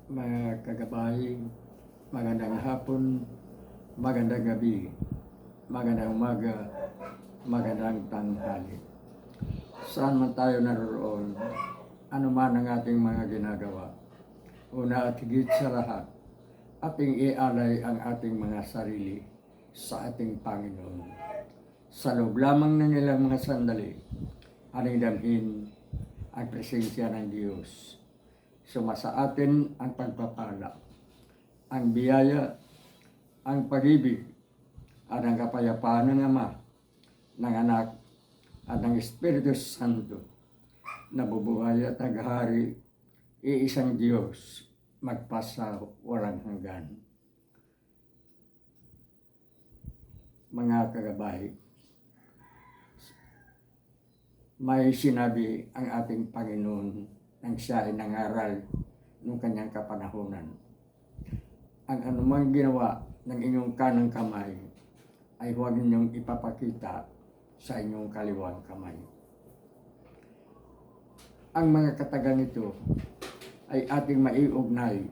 Mga kagabay, magandang hapon, magandang gabi, magandang umaga, magandang tanghali. Saan man tayo naroon, ano man ang ating mga ginagawa, una at higit sa lahat, ating ialay ang ating mga sarili sa ating Panginoon. Sa loob lamang ng ilang mga sandali, ating damhin ang presensya ng Diyos. Sumasa atin ang pagpapala, ang biyaya, ang pag-ibig, at ang kapayapaan ng Ama, ng Anak, at ng Espiritu Santo, na bubuhay at naghari, iisang Diyos, magpasa walang hanggan. Mga kagabay, may sinabi ang ating Panginoon nang siya ay nangaral noong kanyang kapanahunan. Ang anumang ginawa ng inyong kanang kamay ay huwag ninyong ipapakita sa inyong kaliwang kamay. Ang mga katagang ito ay ating maiugnay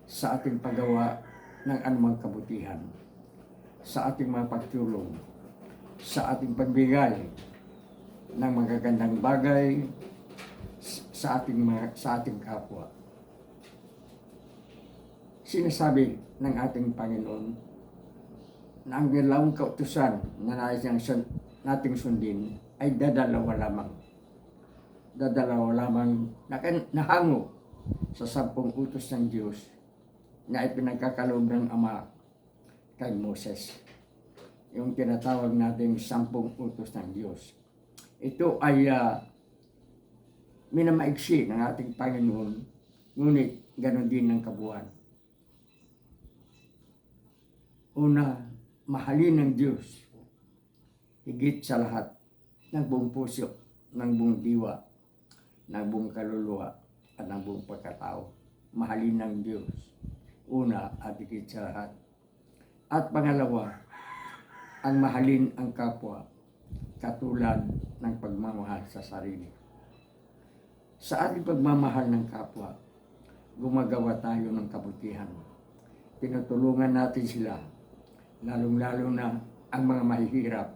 sa ating paggawa ng anumang kabutihan, sa ating mga pagtulong, sa ating pagbigay ng magagandang bagay sa ating kapwa. Sinasabi ng ating Panginoon na ang dalawang kautusan na nais nating sundin ay dadalawa lamang. Dadalawa lamang na nahango sa 10 utos ng Diyos na ipinagkakaloob ng Ama kay Moses. Yung tinatawag nating 10 utos ng Diyos. Ito ay minamaigsi ng ating Panginoon, ngunit ganon din ng kabuuan. Una, mahalin ng Diyos higit sa lahat ng buong puso, ng buong diwa, ng buong kaluluwa, at ng buong pagkatao. Mahalin ng Diyos, una at higit sa lahat. At pangalawa, ang mahalin ang kapwa katulad ng pagmamahal sa sarili. Sa ating pagmamahal ng kapwa, gumagawa tayo ng kabutihan. Tinutulungan natin sila, lalong-lalo na ang mga mahihirap,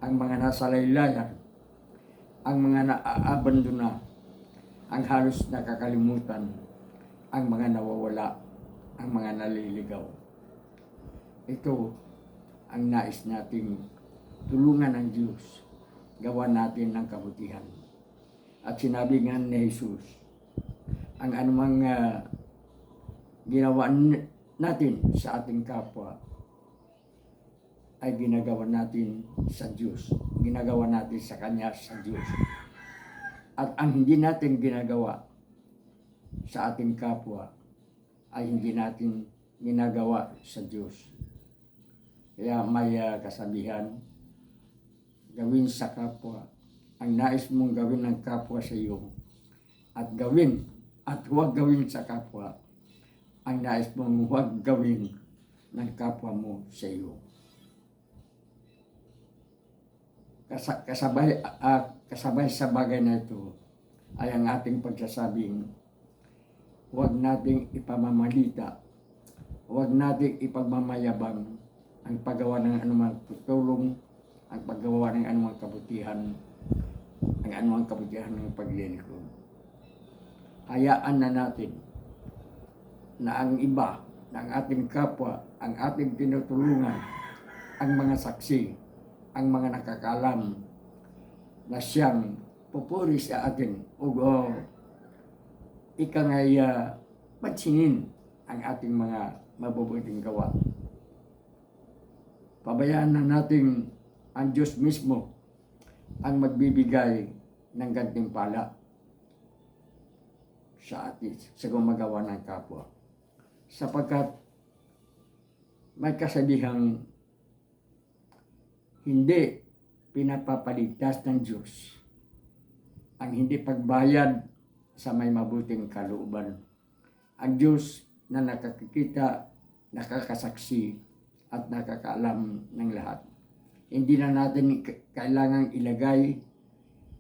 ang mga nasa laylayan, ang mga naaabandona, ang halos nakakalimutan, ang mga nawawala, ang mga naliligaw. Ito ang nais nating tulungan ng Diyos, gawa natin ng kabutihan. At sinabi nga ni Jesus, ang anumang ginawa natin sa ating kapwa ay ginagawa natin sa Diyos. Ginagawa natin sa Kanya sa Diyos. At ang hindi natin ginagawa sa ating kapwa ay hindi natin ginagawa sa Diyos. Kaya may kasabihan, gawin sa kapwa ang nais mong gawin ng kapwa sa iyo, at gawin at huwag gawin sa kapwa ang nais mong huwag gawin ng kapwa mo sa iyo. Kasabay sa bagay na ito ay ang ating pagsasabing huwag nating ipamamalita, huwag nating ipagmamayabang ang paggawa ng anumang tutulong, ang paggawa ng anumang kabutihan, ang anumang kabutihan ng paglilingkod. Hayaan na natin na ang iba, ng ating kapwa, ang ating tinutulungan, ang mga saksi, ang mga nakakaalam na siyang pupuri sa atin o ikangay pansinin ang ating mga mabubuting gawa. Pabayaan na natin ang Diyos mismo ang magbibigay ng gantimpala sa atin sa gumagawa ng kapwa. Sapagkat may kasabihang hindi pinapapaligtas ng Diyos ang hindi pagbayad sa may mabuting kalooban. Ang Diyos na nakakikita, nakakasaksi, at nakakaalam ng lahat. Hindi na natin kailangang ilagay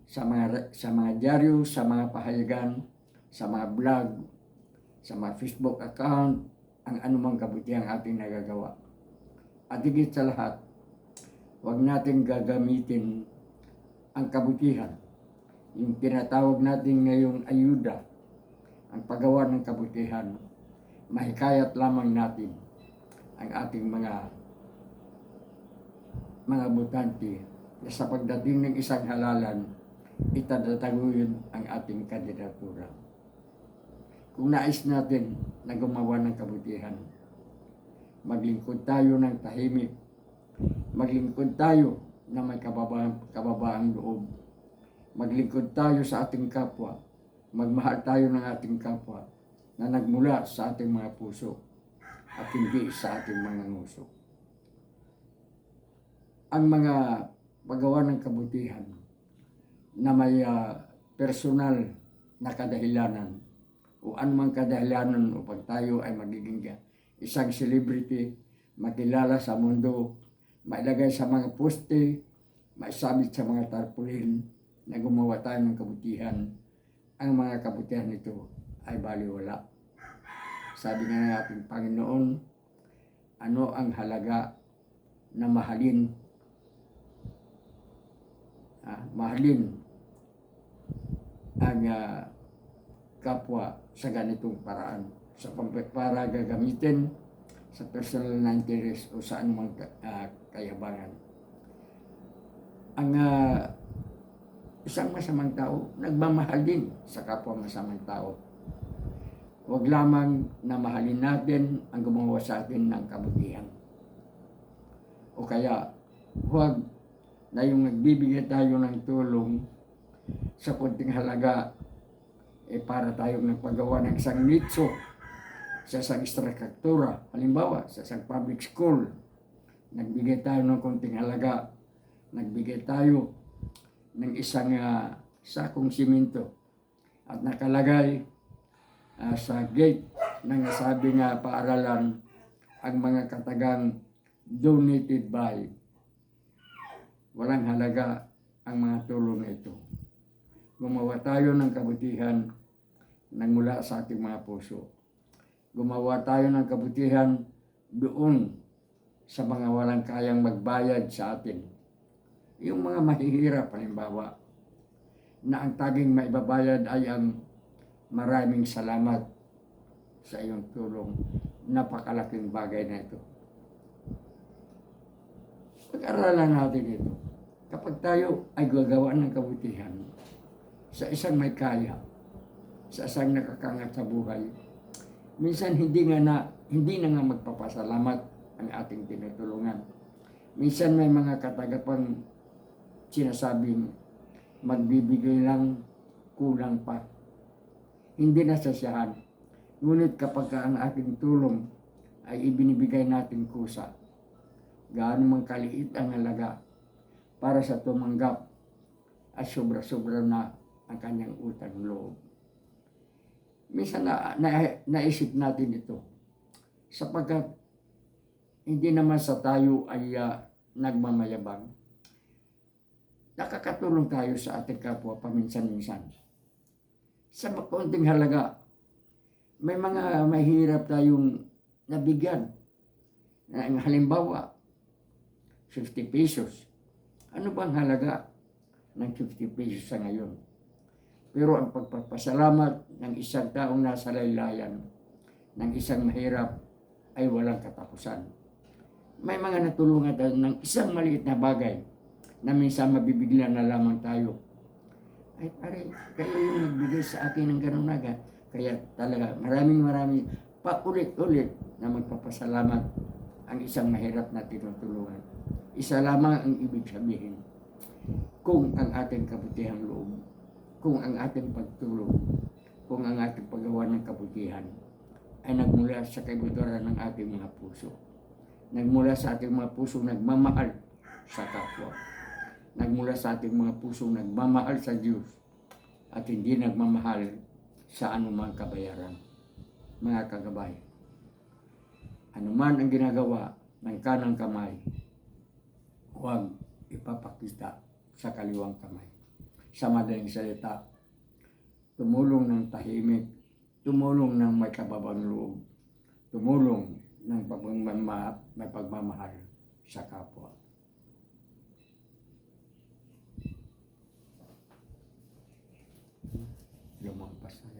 sa mga dyaryo, sa mga pahayagan, sa mga vlog, sa mga Facebook account, ang anumang kabutihang ating nagagawa. At higit sa lahat, huwag natin gagamitin ang kabutihan, yung tinatawag natin ngayong ayuda, ang paggawa ng kabutihan, mahikayat lamang natin ang ating mga butante na sa pagdating ng isang halalan, itatataguyod ang ating kandidatura. Kung nais natin na gumawa ng kabutihan, maglingkod tayo ng tahimik, maglingkod tayo na may kababaang loob, maglingkod tayo sa ating kapwa, magmahal tayo ng ating kapwa na nagmula sa ating mga puso at hindi sa ating mga nguso. Ang mga paggawa ng kabutihan na may personal na kadahilanan o anumang kadahilanan upang tayo ay magiging isang celebrity, makilala sa mundo, mailagay sa mga poste, maisabit sa mga tarpaulin na gumawa tayo ng kabutihan, ang mga kabutihan nito ay baliwala. Sabi nga ng ating Panginoon, ano ang halaga na mahalin ang kapwa sa ganitong paraan, para gagamitin sa personal na interest o sa anumang kayabangan. Ang isang masamang tao, nagmamahal din sa kapwa masamang tao. Huwag lamang na mahalin natin ang gumawa sa atin ng kabutihan. O kaya, huwag na yung nagbibigay tayo ng tulong sa kunting halaga para tayong nagpagawa ng isang nitso sa isang struktura. Halimbawa, sa isang public school, nagbigay tayo ng kunting halaga, nagbigay tayo ng isang sakong simento at nakalagay sa gate ng nasabing paaralan ang mga katagang donated by. Walang halaga ang mga tulong na ito. Gumawa tayo ng kabutihan nagmula sa ating mga puso. Gumawa tayo ng kabutihan doon sa mga walang kayang magbayad sa atin. Yung mga mahihirap, halimbawa, na ang taging maibabayad ay ang maraming salamat sa iyong tulong. Napakalaking bagay na ito. Pag-aralan natin ito. Kapag tayo ay gagawa ng kabutihan sa isang may kaya, sa isang nakakangat sa buhay, minsan hindi na nga magpapasalamat ang ating tinutulungan. Minsan may mga katagapang sinasabing magbibigay lang, kulang pa. Hindi nasasiyahan. Ngunit kapag ang ating tulong ay ibinibigay natin kusa, gaano man kaliit ang halaga, para sa tumanggap ay sobra-sobra na ang kanyang utang loob. Minsan naisip natin ito sapagkat hindi naman sa tayo ay nagmamayabang. Nakakatulong tayo sa ating kapwa paminsan-minsan. Sa kaunting halaga, may mga mahirap tayong nabigyan. Halimbawa, 50 pesos. Ano bang halaga ng 50 pesos sa ngayon? Pero ang pagpapasalamat ng isang taong nasa laylayan, ng isang mahirap, ay walang katapusan. May mga natulungan tayo ng isang maliit na bagay na minsan mabibigla na lamang tayo. Ay pare, kayo yung nagbigay sa akin ng ganun naga. Kaya talaga maraming paulit-ulit na magpapasalamat ang isang mahirap na tinutulungan. Isa lamang ang ibig sabihin. Kung ang ating kabutihang loob, kung ang ating pagtulong, kung ang ating paggawa ng kabutihan ay nagmula sa kaibuturan ng ating mga puso. Nagmula sa ating mga puso nagmamahal sa kapwa. Nagmula sa ating mga puso nagmamahal sa Diyos at hindi nagmamahal sa anumang kabayaran. Mga kagabay, anuman ang ginagawa ng kanang kamay, huwag ipapakita sa kaliwang kamay. Sa madaling salita, tumulong ng tahimik tumulong ng may kababang loob, tumulong ng may pagmamahal sa kapwa. Lumampas na